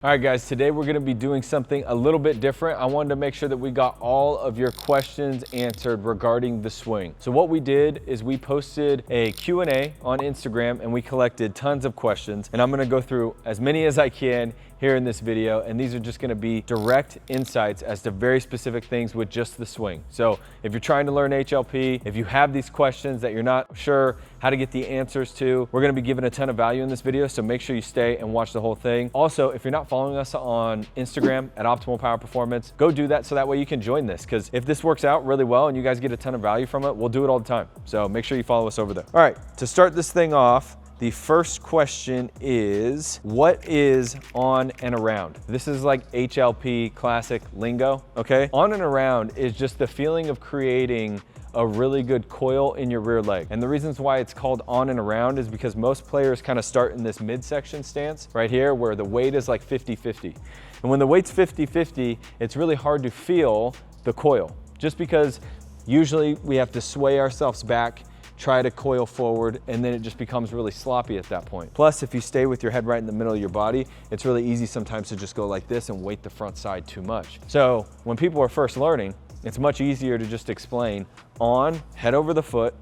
All right guys, today we're gonna be doing something a little bit different. I wanted to make sure that we got all of your questions answered regarding the swing. So what we did is we posted a Q&A on Instagram and we collected tons of questions, and I'm gonna go through as many as I can here in this video, and these are just gonna be direct insights as to very specific things with just the swing. So if you're trying to learn HLP, if you have these questions that you're not sure how to get the answers to, we're gonna be giving a ton of value in this video, so make sure you stay and watch the whole thing. Also, if you're not following us on Instagram at Optimal Power Performance, go do that so that way you can join this, because if this works out really well and you guys get a ton of value from it, we'll do it all the time. So make sure you follow us over there. All right, to start this thing off, the first question is, what is on and around? This is like HLP classic lingo, okay? On and around is just the feeling of creating a really good coil in your rear leg. And the reasons why it's called on and around is because most players kind of start in this midsection stance right here where the weight is like 50-50. And when the weight's 50-50, it's really hard to feel the coil, just because usually we have to sway ourselves back, try to coil forward, and then it just becomes really sloppy at that point. Plus, if you stay with your head right in the middle of your body, it's really easy sometimes to just go like this and weight the front side too much. So when people are first learning, it's much easier to just explain on, head over the foot,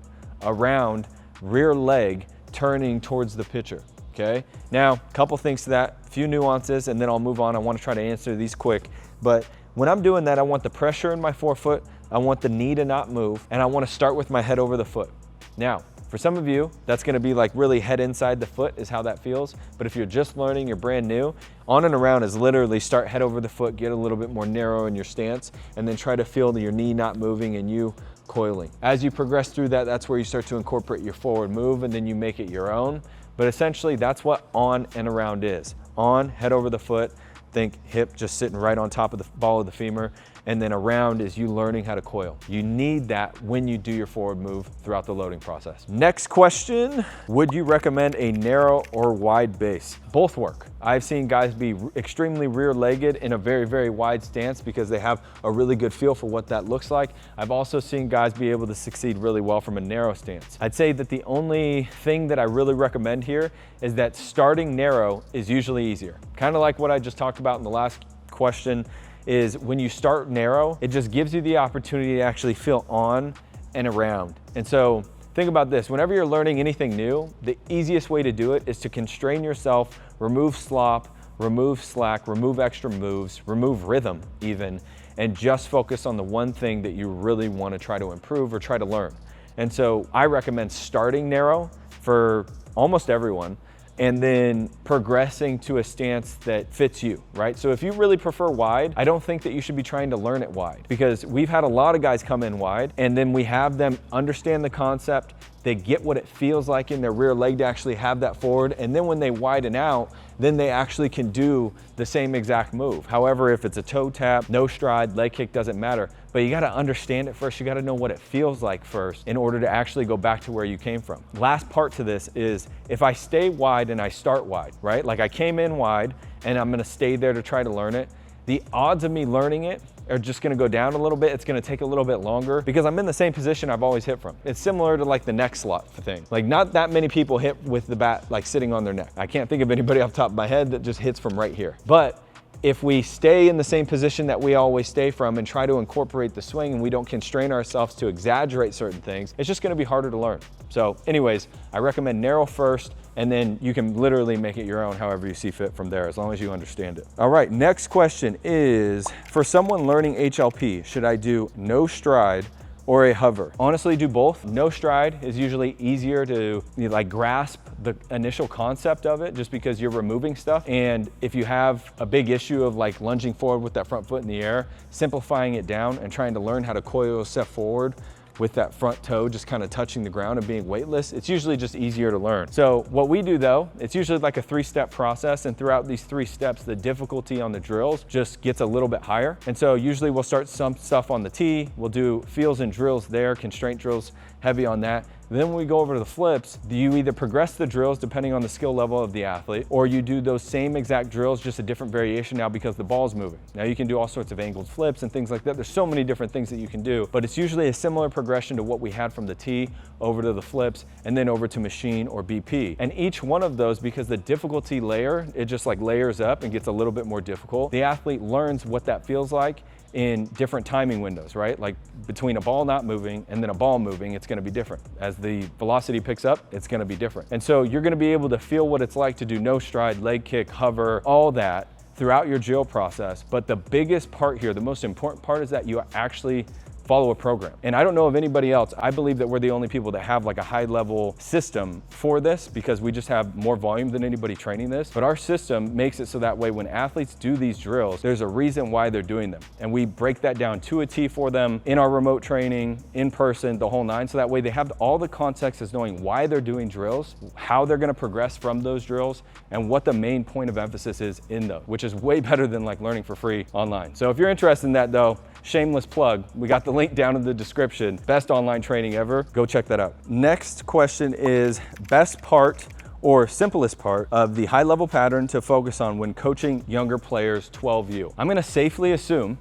around, rear leg, turning towards the pitcher, okay? Now, a couple things to that, a few nuances, and then I'll move on. I wanna try to answer these quick, but when I'm doing that, I want the pressure in my forefoot, I want the knee to not move, and I wanna start with my head over the foot. Now, for some of you, that's gonna be like really head inside the foot is how that feels. But if you're just learning, you're brand new, on and around is literally start head over the foot, get a little bit more narrow in your stance, and then try to feel your knee not moving and you coiling. As you progress through that, that's where you start to incorporate your forward move and then you make it your own. But essentially, that's what on and around is. On, head over the foot, think hip just sitting right on top of the ball of the femur, and then around is you learning how to coil. You need that when you do your forward move throughout the loading process. Next question, would you recommend a narrow or wide base? Both work. I've seen guys be extremely rear-legged in a very, very wide stance because they have a really good feel for what that looks like. I've also seen guys be able to succeed really well from a narrow stance. I'd say that the only thing that I really recommend here is that starting narrow is usually easier. Kind of like what I just talked about in the last question, is when you start narrow, it just gives you the opportunity to actually feel on and around. And so think about this, whenever you're learning anything new, the easiest way to do it is to constrain yourself, remove slop, remove slack, remove extra moves, remove rhythm even, and just focus on the one thing that you really want to try to improve or try to learn. And so I recommend starting narrow for almost everyone, and then progressing to a stance that fits you, right? So if you really prefer wide, I don't think that you should be trying to learn it wide, because we've had a lot of guys come in wide and then we have them understand the concept, they get what it feels like in their rear leg to actually have that forward, and then when they widen out, then they actually can do the same exact move. However, if it's a toe tap, no stride, leg kick, doesn't matter, but you gotta understand it first, you gotta know what it feels like first in order to actually go back to where you came from. Last part to this is, if I stay wide and I start wide, right? Like I came in wide and I'm gonna stay there to try to learn it, the odds of me learning it are just gonna go down a little bit. It's gonna take a little bit longer because I'm in the same position I've always hit from. It's similar to like the neck slot thing. Like not that many people hit with the bat like sitting on their neck. I can't think of anybody off the top of my head that just hits from right here. But if we stay in the same position that we always stay from and try to incorporate the swing and we don't constrain ourselves to exaggerate certain things, it's just gonna be harder to learn. So anyways, I recommend narrow first, and then you can literally make it your own however you see fit from there, as long as you understand it. All right, next question is, for someone learning HLP, should I do no stride or a hover? Honestly, do both. No stride is usually easier to like grasp the initial concept of it, just because you're removing stuff. And if you have a big issue of like lunging forward with that front foot in the air, simplifying it down and trying to learn how to coil yourself forward with that front toe just kind of touching the ground and being weightless, it's usually just easier to learn. So what we do though, it's usually like a 3-step process, and throughout these 3 steps, the difficulty on the drills just gets a little bit higher. And so usually we'll start some stuff on the tee, we'll do feels and drills there, constraint drills, heavy on that. Then when we go over to the flips, you either progress the drills depending on the skill level of the athlete, or you do those same exact drills, just a different variation now because the ball's moving. Now you can do all sorts of angled flips and things like that. There's so many different things that you can do, but it's usually a similar progression to what we had from the tee over to the flips and then over to machine or BP. And each one of those, because the difficulty layer, it just like layers up and gets a little bit more difficult, the athlete learns what that feels like in different timing windows, right? Like between a ball not moving and then a ball moving, it's gonna be different. As the velocity picks up, it's gonna be different. And so you're gonna be able to feel what it's like to do no stride, leg kick, hover, all that throughout your drill process. But the biggest part here, the most important part, is that you actually follow a program. And I don't know of anybody else. I believe that we're the only people that have like a high level system for this, because we just have more volume than anybody training this. But our system makes it so that way when athletes do these drills, there's a reason why they're doing them. And we break that down to a T for them in our remote training, in person, the whole nine. So that way they have all the context as knowing why they're doing drills, how they're gonna progress from those drills, and what the main point of emphasis is in those, which is way better than like learning for free online. So if you're interested in that though, shameless plug, we got the link down in the description. Best online training ever. Go check that out. Next question is best part or simplest part of the high level pattern to focus on when coaching younger players 12U. I'm gonna safely assume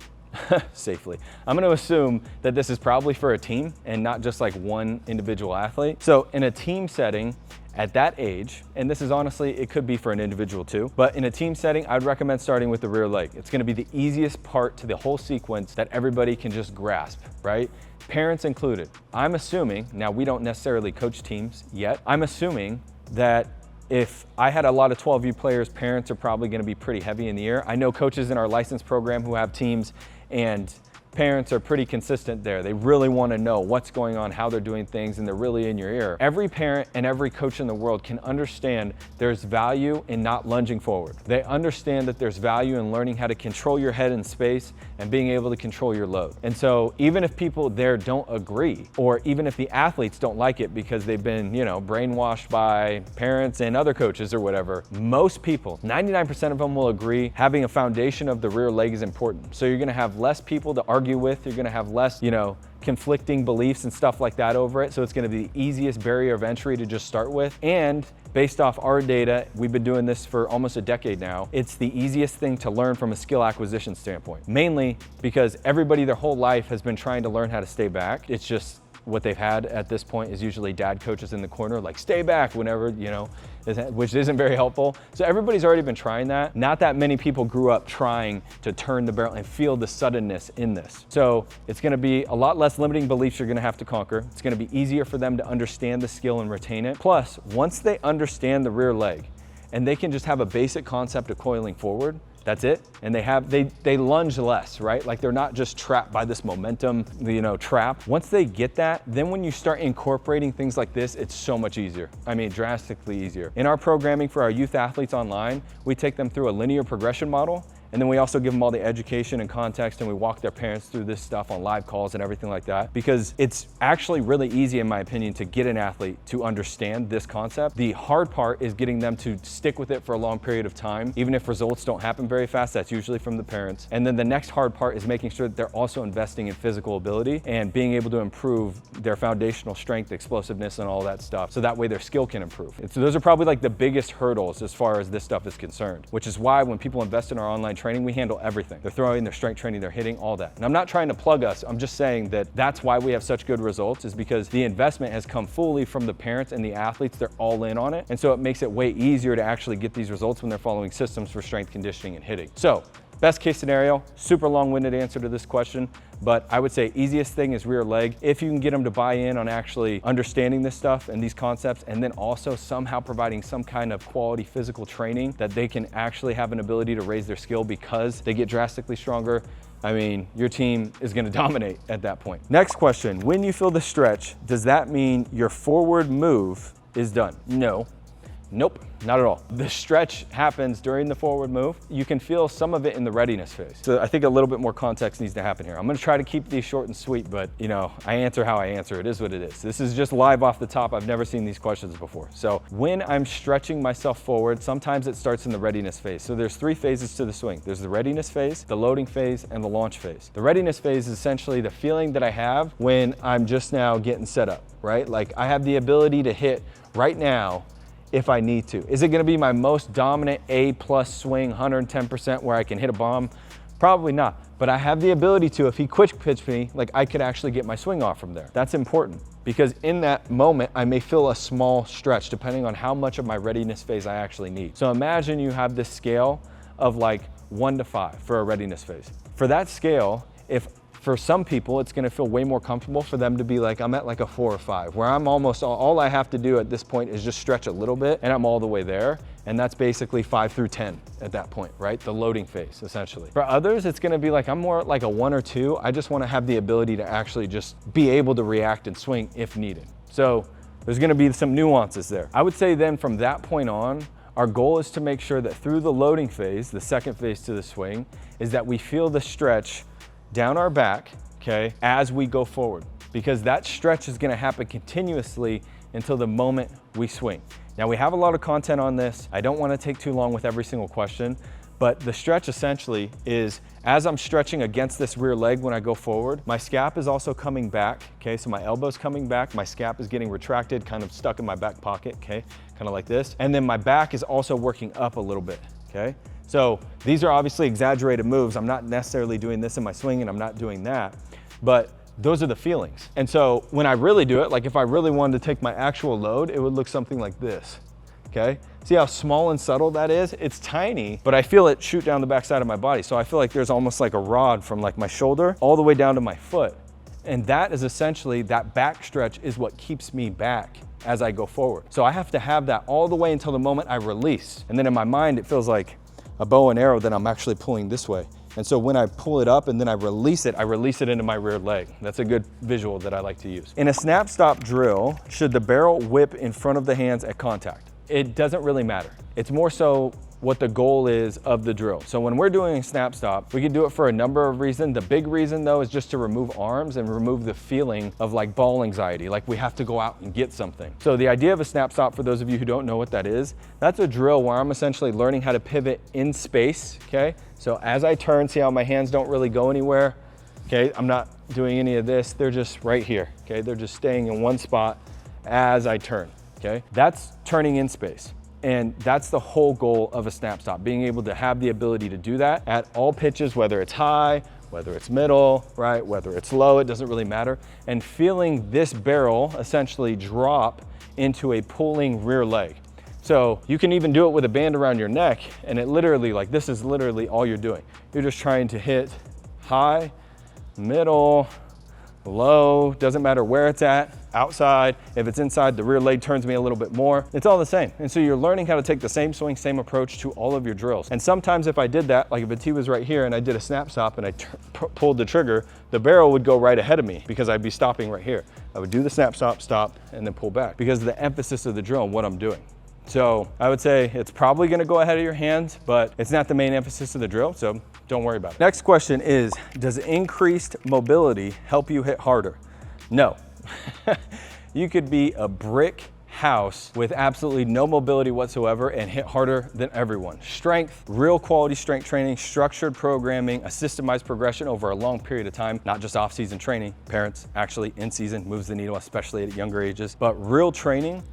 I'm gonna assume that this is probably for a team and not just like one individual athlete. So in a team setting, at that age, and this is honestly, it could be for an individual too, but in a team setting, I'd recommend starting with the rear leg. It's gonna be the easiest part to the whole sequence that everybody can just grasp, right? Parents included. I'm assuming, now we don't necessarily coach teams yet, I'm assuming that if I had a lot of 12U players, parents are probably gonna be pretty heavy in the air. I know coaches in our license program who have teams, and parents are pretty consistent there. They really want to know what's going on, how they're doing things, and they're really in your ear. Every parent and every coach in the world can understand there's value in not lunging forward. They understand that there's value in learning how to control your head in space and being able to control your load. And so even if people there don't agree, or even if the athletes don't like it because they've been, brainwashed by parents and other coaches or whatever, most people, 99% of them will agree having a foundation of the rear leg is important. So you're gonna have less people to argue with, you're gonna have less, conflicting beliefs and stuff like that over it. So it's gonna be the easiest barrier of entry to just start with. And based off our data, we've been doing this for almost a decade now, it's the easiest thing to learn from a skill acquisition standpoint. Mainly because everybody their whole life has been trying to learn how to stay back. It's just what they've had at this point is usually dad coaches in the corner, like stay back whenever, which isn't very helpful. So everybody's already been trying that. Not that many people grew up trying to turn the barrel and feel the suddenness in this. So it's gonna be a lot less limiting beliefs you're gonna have to conquer. It's gonna be easier for them to understand the skill and retain it. Plus, once they understand the rear leg and they can just have a basic concept of coiling forward, that's it. And they lunge less, right? Like they're not just trapped by this momentum, trap. Once they get that, then when you start incorporating things like this, it's so much easier. I mean, drastically easier. In our programming for our youth athletes online, we take them through a linear progression model. And then we also give them all the education and context, and we walk their parents through this stuff on live calls and everything like that, because it's actually really easy, in my opinion, to get an athlete to understand this concept. The hard part is getting them to stick with it for a long period of time. Even if results don't happen very fast, that's usually from the parents. And then the next hard part is making sure that they're also investing in physical ability and being able to improve their foundational strength, explosiveness, and all that stuff, so that way their skill can improve. And so those are probably like the biggest hurdles as far as this stuff is concerned, which is why when people invest in our online training, we handle everything. Their throwing, their strength training, their hitting, all that. And I'm not trying to plug us, I'm just saying that that's why we have such good results, is because the investment has come fully from the parents and the athletes. They're all in on it. And so it makes it way easier to actually get these results when they're following systems for strength conditioning and hitting. So best case scenario, super long-winded answer to this question, but I would say easiest thing is rear leg. If you can get them to buy in on actually understanding this stuff and these concepts, and then also somehow providing some kind of quality physical training that they can actually have an ability to raise their skill because they get drastically stronger, I mean, your team is gonna dominate at that point. Next question, when you feel the stretch, does that mean your forward move is done? No, nope. not at all. The stretch happens during the forward move. You can feel some of it in the readiness phase. So I think a little bit more context needs to happen here. I'm gonna try to keep these short and sweet, but you know, I answer how I answer. It is what it is. This is just live off the top. I've never seen these questions before. So when I'm stretching myself forward, sometimes it starts in the readiness phase. So there's 3 phases to the swing. There's the readiness phase, the loading phase, and the launch phase. The readiness phase is essentially the feeling that I have when I'm just now getting set up, right? Like I have the ability to hit right now if I need to. Is it gonna be my most dominant A+ swing, 110% where I can hit a bomb? Probably not, but I have the ability to, if he quick pitch me, like I could actually get my swing off from there. That's important because in that moment, I may feel a small stretch depending on how much of my readiness phase I actually need. So imagine you have this scale of like 1 to 5 for a readiness phase. For that scale, if for some people, it's gonna feel way more comfortable for them to be like, I'm at like a 4 or 5, where I'm almost, all I have to do at this point is just stretch a little bit and I'm all the way there. And that's basically 5 through 10 at that point, right? The loading phase, essentially. For others, it's gonna be like, I'm more like a 1 or 2. I just wanna have the ability to actually just be able to react and swing if needed. So there's gonna be some nuances there. I would say then from that point on, our goal is to make sure that through the loading phase, the second phase to the swing, is that we feel the stretch down our back, okay, as we go forward, because that stretch is gonna happen continuously until the moment we swing. Now we have a lot of content on this. I don't wanna take too long with every single question, but the stretch essentially is as I'm stretching against this rear leg when I go forward, my scap is also coming back, okay? So my elbow's coming back, my scap is getting retracted, kind of stuck in my back pocket, okay? Kind of like this. And then my back is also working up a little bit, okay? So these are obviously exaggerated moves. I'm not necessarily doing this in my swing and I'm not doing that, but those are the feelings. And so when I really do it, like if I really wanted to take my actual load, it would look something like this, okay? See how small and subtle that is? It's tiny, but I feel it shoot down the backside of my body. So I feel like there's almost like a rod from like my shoulder all the way down to my foot. And that is essentially, that back stretch is what keeps me back as I go forward. So I have to have that all the way until the moment I release. And then in my mind, it feels like a bow and arrow that I'm actually pulling this way. And so when I pull it up and then I release it into my rear leg. That's a good visual that I like to use. In a snap stop drill, should the barrel whip in front of the hands at contact? It doesn't really matter. It's more so what the goal is of the drill. So when we're doing a snap stop, we can do it for a number of reasons. The big reason though is just to remove arms and remove the feeling of like ball anxiety, like we have to go out and get something. So the idea of a snap stop, for those of you who don't know what that is, that's a drill where I'm essentially learning how to pivot in space, okay? So as I turn, see how my hands don't really go anywhere, okay? I'm not doing any of this, they're just right here, okay? They're just staying in one spot as I turn, okay? That's turning in space. And that's the whole goal of a snap stop, being able to have the ability to do that at all pitches, whether it's high, whether it's middle, right, whether it's low, it doesn't really matter. And feeling this barrel essentially drop into a pulling rear leg. So you can even do it with a band around your neck, and it literally, like this is literally all you're doing. You're just trying to hit high, middle, low, doesn't matter where it's at, outside. If it's inside, the rear leg turns me a little bit more. It's all the same. And so you're learning how to take the same swing, same approach to all of your drills. And sometimes if I did that, like if a tee was right here and I did a snap stop and I pulled the trigger, the barrel would go right ahead of me because I'd be stopping right here. I would do the snap stop, and then pull back because of the emphasis of the drill and what I'm doing. So I would say it's probably gonna go ahead of your hands, but it's not the main emphasis of the drill, so don't worry about it. Next question is, does increased mobility help you hit harder? No. You could be a brick house with absolutely no mobility whatsoever and hit harder than everyone. Strength, real quality strength training, structured programming, a systemized progression over a long period of time, not just off-season training. Parents, actually in season, moves the needle, especially at younger ages, but real training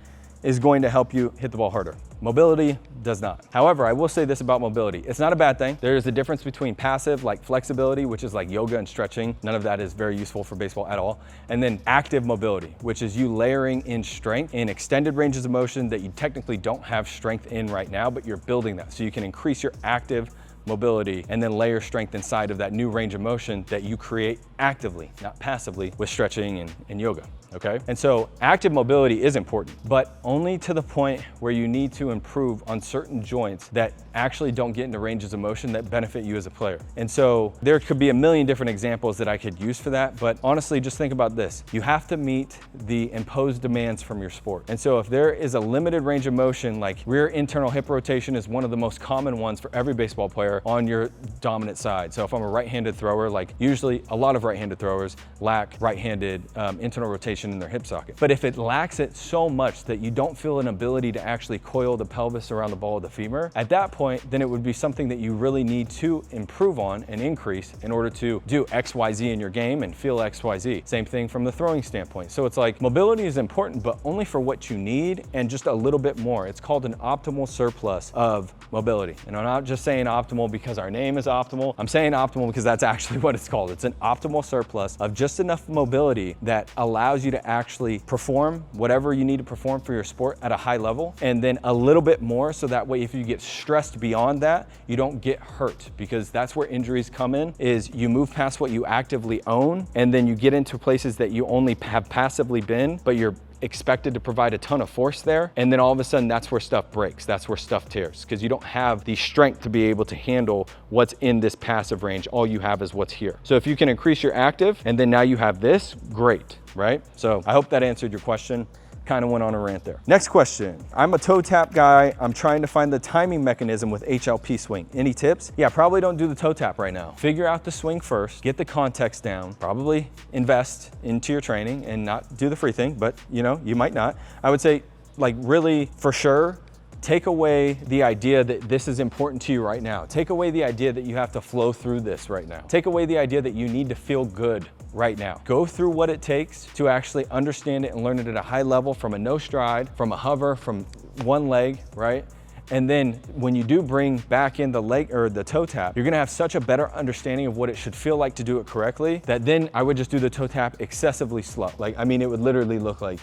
is going to help you hit the ball harder. Mobility does not. However, I will say this about mobility. It's not a bad thing. There is a difference between passive, like flexibility, which is like yoga and stretching. None of that is very useful for baseball at all. And then active mobility, which is you layering in strength in extended ranges of motion that you technically don't have strength in right now, but you're building that. So you can increase your active mobility, and then layer strength inside of that new range of motion that you create actively, not passively, with stretching and yoga. Okay? And so active mobility is important, but only to the point where you need to improve on certain joints that actually don't get into ranges of motion that benefit you as a player. And so there could be a million different examples that I could use for that, but honestly, just think about this. You have to meet the imposed demands from your sport. And so if there is a limited range of motion, like rear internal hip rotation is one of the most common ones for every baseball player on your dominant side. So if I'm a right-handed thrower, like usually a lot of right-handed throwers lack right-handed internal rotation in their hip socket. But if it lacks it so much that you don't feel an ability to actually coil the pelvis around the ball of the femur, at that point, then it would be something that you really need to improve on and increase in order to do XYZ in your game and feel XYZ. Same thing from the throwing standpoint. So it's like mobility is important, but only for what you need and just a little bit more. It's called an optimal surplus of mobility. And I'm not just saying optimal because our name is optimal. I'm saying optimal because that's actually what it's called. It's an optimal surplus of just enough mobility that allows you to actually perform whatever you need to perform for your sport at a high level, and then a little bit more so that way if you get stressed beyond that, you don't get hurt, because that's where injuries come in, is you move past what you actively own and then you get into places that you only have passively been, but you're expected to provide a ton of force there, and then all of a sudden that's where stuff breaks, that's where stuff tears, because you don't have the strength to be able to handle what's in this passive range. All you have is what's here. So if you can increase your active and then now you have this, great, right? So I hope that answered your question. Kind of went on a rant there. Next question. I'm a toe tap guy. I'm trying to find the timing mechanism with HLP swing. Any tips? Yeah, probably don't do the toe tap right now. Figure out the swing first, get the context down, probably invest into your training and not do the free thing, but you know, you might not. I would say, like, really for sure, take away the idea that this is important to you right now. Take away the idea that you have to flow through this right now. Take away the idea that you need to feel good right now. Go through what it takes to actually understand it and learn it at a high level, from a no stride, from a hover, from one leg, right? And then when you do bring back in the leg or the toe tap, you're gonna have such a better understanding of what it should feel like to do it correctly, that then I would just do the toe tap excessively slow. Like, I mean, it would literally look like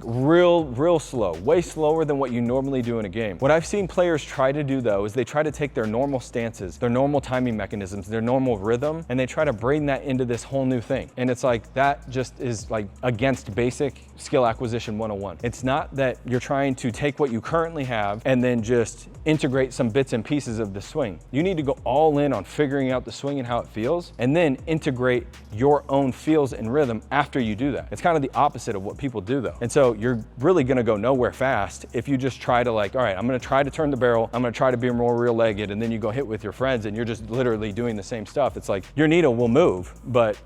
real slow, way slower than what you normally do in a game. What I've seen players try to do though is they try to take their normal stances, their normal timing mechanisms, their normal rhythm, and they try to bring that into this whole new thing. And it's like, that just is like against basic skill acquisition 101. It's not that you're trying to take what you currently have and then just integrate some bits and pieces of the swing. You need to go all in on figuring out the swing and how it feels, and then integrate your own feels and rhythm after you do that. It's kind of the opposite of what people do though. And so you're really gonna go nowhere fast if you just try to, like, all right, I'm gonna try to turn the barrel, I'm gonna try to be more rear-legged, and then you go hit with your friends and you're just literally doing the same stuff. It's like, your needle will move, but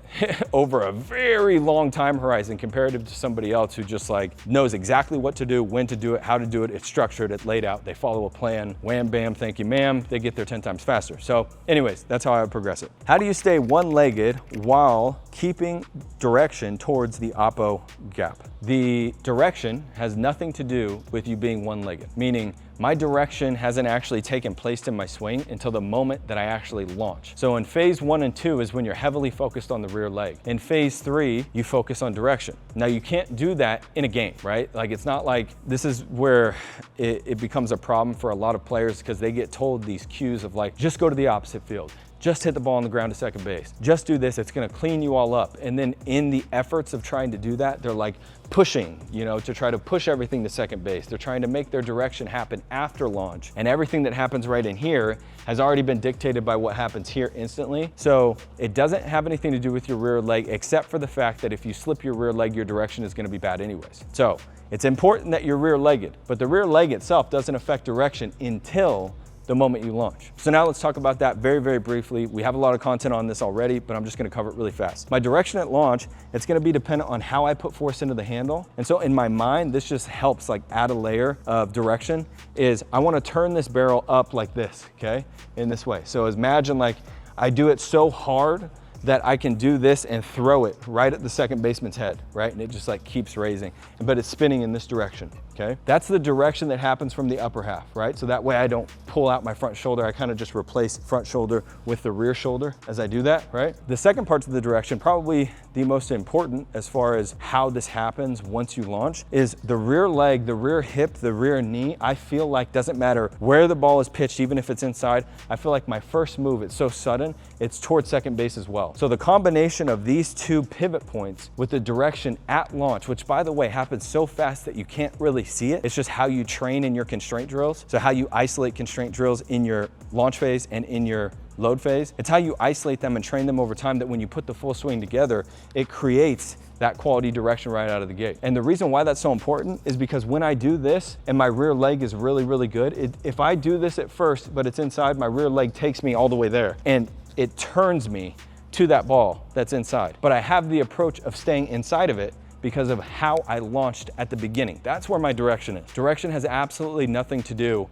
over a very long time horizon comparative to somebody else who just like knows exactly what to do, when to do it, how to do it, it's structured, it's laid out, they follow a plan, wham, bam, thank you, ma'am, they get there 10 times faster. So anyways, that's how I would progress it. How do you stay one-legged while keeping direction towards the oppo gap? The direction has nothing to do with you being one-legged, meaning my direction hasn't actually taken place in my swing until the moment that I actually launch. So in phase 1 and 2 is when you're heavily focused on the rear leg. In phase 3, you focus on direction. Now you can't do that in a game, right? Like, it's not like, this is where it becomes a problem for a lot of players, because they get told these cues of like, just go to the opposite field, just hit the ball on the ground to second base, just do this, it's gonna clean you all up. And then in the efforts of trying to do that, they're like pushing, you know, to try to push everything to second base. They're trying to make their direction happen after launch. And everything that happens right in here has already been dictated by what happens here instantly. So it doesn't have anything to do with your rear leg, except for the fact that if you slip your rear leg, your direction is gonna be bad anyways. So it's important that you're rear-legged, but the rear leg itself doesn't affect direction until the moment you launch. So now let's talk about that very, very briefly. We have a lot of content on this already, but I'm just gonna cover it really fast. My direction at launch, it's gonna be dependent on how I put force into the handle. And so in my mind, this just helps like add a layer of direction, is I wanna turn this barrel up like this, okay? In this way. So imagine like I do it so hard that I can do this and throw it right at the second baseman's head, right? And it just like keeps raising, but it's spinning in this direction. okay? That's the direction that happens from the upper half, right? So that way I don't pull out my front shoulder. I kind of just replace front shoulder with the rear shoulder as I do that, right? The second part of the direction, probably the most important as far as how this happens once you launch, is the rear leg, the rear hip, the rear knee. I feel like doesn't matter where the ball is pitched, even if it's inside, I feel like my first move, it's so sudden, it's towards second base as well. So the combination of these two pivot points with the direction at launch, which by the way happens so fast that you can't really see it. It's just how you train in your constraint drills. So how you isolate constraint drills in your launch phase and in your load phase. It's how you isolate them and train them over time that when you put the full swing together, it creates that quality direction right out of the gate. And the reason why that's so important is because when I do this and my rear leg is really, really good, if I do this at first, but it's inside, my rear leg takes me all the way there and it turns me to that ball that's inside. But I have the approach of staying inside of it because of how I launched at the beginning. That's where my direction is. Direction has absolutely nothing to do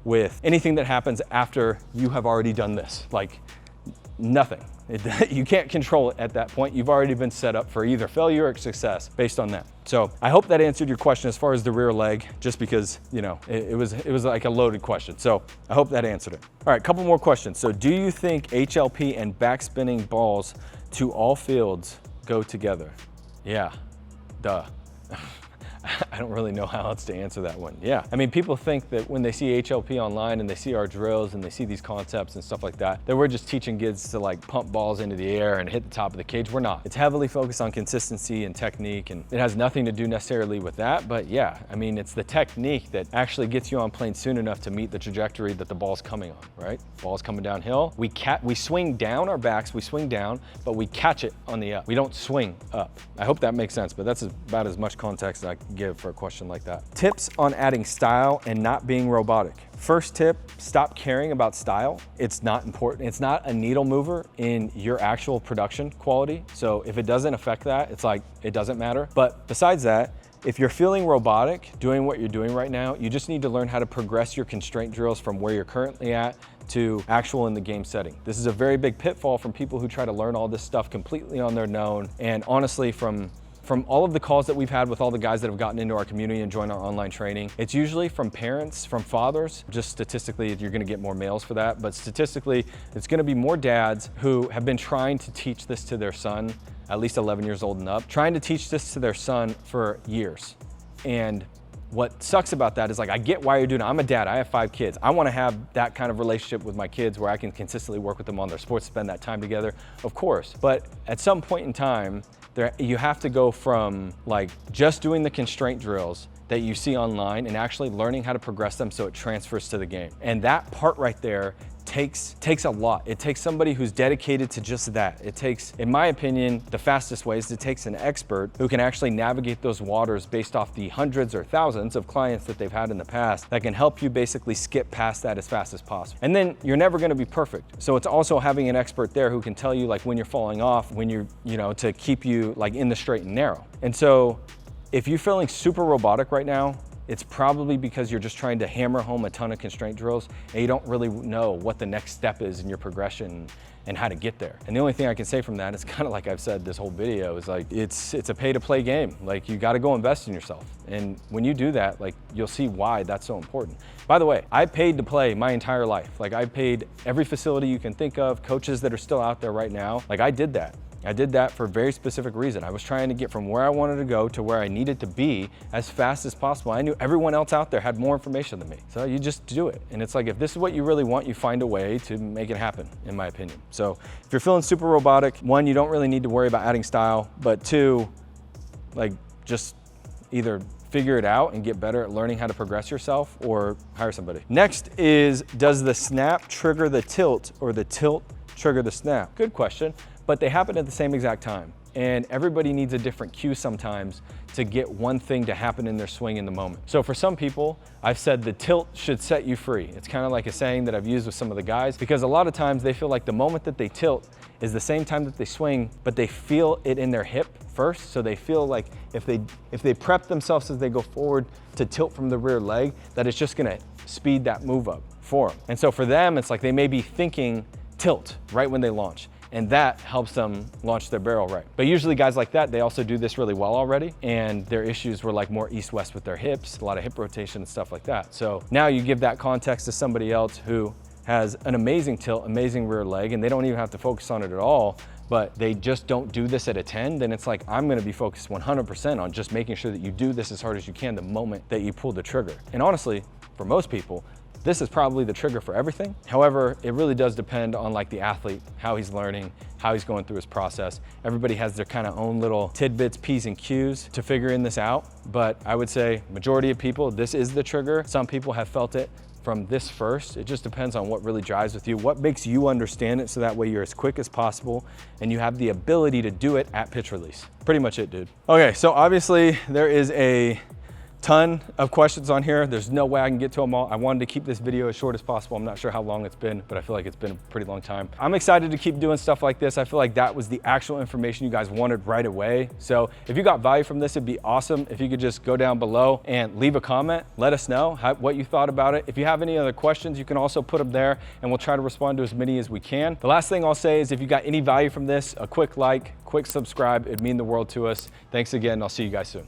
with anything that happens after you have already done this. Like nothing. You can't control it at that point. You've already been set up for either failure or success based on that. So I hope that answered your question as far as the rear leg, just because, you know, it was like a loaded question. So I hope that answered it. All right, couple more questions. So do you think HLP and backspinning balls to all fields go together? Yeah, duh. I don't really know how else to answer that one. Yeah, I mean, people think that when they see HLP online and they see our drills and they see these concepts and stuff like that we're just teaching kids to like pump balls into the air and hit the top of the cage. We're not. It's heavily focused on consistency and technique, and it has nothing to do necessarily with that. But yeah, I mean, it's the technique that actually gets you on plane soon enough to meet the trajectory that the ball's coming on, right? Ball's coming downhill. We swing down our backs, we swing down, but we catch it on the up. We don't swing up. I hope that makes sense, but that's about as much context as I can give for a question like that. Tips on adding style and not being robotic. First tip, stop caring about style. It's not important. It's not a needle mover in your actual production quality. So if it doesn't affect that, it's like, it doesn't matter. But besides that, if you're feeling robotic doing what you're doing right now, you just need to learn how to progress your constraint drills from where you're currently at to actual in the game setting. This is a very big pitfall from people who try to learn all this stuff completely on their own. And honestly, from all of the calls that we've had with all the guys that have gotten into our community and joined our online training, it's usually from parents, from fathers. Just statistically, you're gonna get more males for that, but statistically, it's gonna be more dads who have been trying to teach this to their son, at least 11 years old and up, trying to teach this to their son for years. And what sucks about that is, like, I get why you're doing it. I'm a dad, I have 5 kids. I wanna have that kind of relationship with my kids where I can consistently work with them on their sports, spend that time together, of course. But at some point in time, you have to go from like just doing the constraint drills that you see online and actually learning how to progress them so it transfers to the game. And that part right there takes a lot. It takes somebody who's dedicated to just that. It takes, in my opinion, the fastest way is it takes an expert who can actually navigate those waters based off the hundreds or thousands of clients that they've had in the past that can help you basically skip past that as fast as possible. And then you're never gonna be perfect. So it's also having an expert there who can tell you like when you're falling off, when you're, you know, to keep you like in the straight and narrow. And so if you're feeling super robotic right now, it's probably because you're just trying to hammer home a ton of constraint drills and you don't really know what the next step is in your progression and how to get there. And the only thing I can say from that is kind of like I've said this whole video is like, it's a pay to play game. Like you gotta go invest in yourself. And when you do that, like you'll see why that's so important. By the way, I paid to play my entire life. Like I paid every facility you can think of, coaches that are still out there right now. Like I did that. I did that for a very specific reason. I was trying to get from where I wanted to go to where I needed to be as fast as possible. I knew everyone else out there had more information than me. So you just do it. And it's like, if this is what you really want, you find a way to make it happen, in my opinion. So if you're feeling super robotic, 1, you don't really need to worry about adding style, but 2, like just either figure it out and get better at learning how to progress yourself or hire somebody. Next is, does the snap trigger the tilt or the tilt trigger the snap? Good question. But they happen at the same exact time. And everybody needs a different cue sometimes to get one thing to happen in their swing in the moment. So for some people, I've said the tilt should set you free. It's kind of like a saying that I've used with some of the guys, because a lot of times they feel like the moment that they tilt is the same time that they swing, but they feel it in their hip first. So they feel like if they prep themselves as they go forward to tilt from the rear leg, that it's just gonna speed that move up for them. And so for them, it's like they may be thinking tilt right when they launch. and that helps them launch their barrel right. But usually guys like that, they also do this really well already, and their issues were like more east-west with their hips, a lot of hip rotation and stuff like that. So now you give that context to somebody else who has an amazing tilt, amazing rear leg, and they don't even have to focus on it at all, but they just don't do this at a 10, then it's like, I'm gonna be focused 100% on just making sure that you do this as hard as you can the moment that you pull the trigger. And honestly, for most people, this is probably the trigger for everything. However, it really does depend on like the athlete, how he's learning, how he's going through his process. Everybody has their kind of own little tidbits, P's and Q's to figuring this out. But I would say majority of people, this is the trigger. Some people have felt it from this first. It just depends on what really drives with you, what makes you understand it, so that way you're as quick as possible and you have the ability to do it at pitch release. Pretty much it, dude. Okay, so obviously there is a ton of questions on here. There's no way I can get to them all. I wanted to keep this video as short as possible. I'm not sure how long it's been, but I feel like it's been a pretty long time. I'm excited to keep doing stuff like this. I feel like that was the actual information you guys wanted right away. So if you got value from this, it'd be awesome if you could just go down below and leave a comment. Let us know what you thought about it. If you have any other questions, you can also put them there and we'll try to respond to as many as we can. The last thing I'll say is if you got any value from this, a quick like, quick subscribe, it'd mean the world to us. Thanks again. I'll see you guys soon.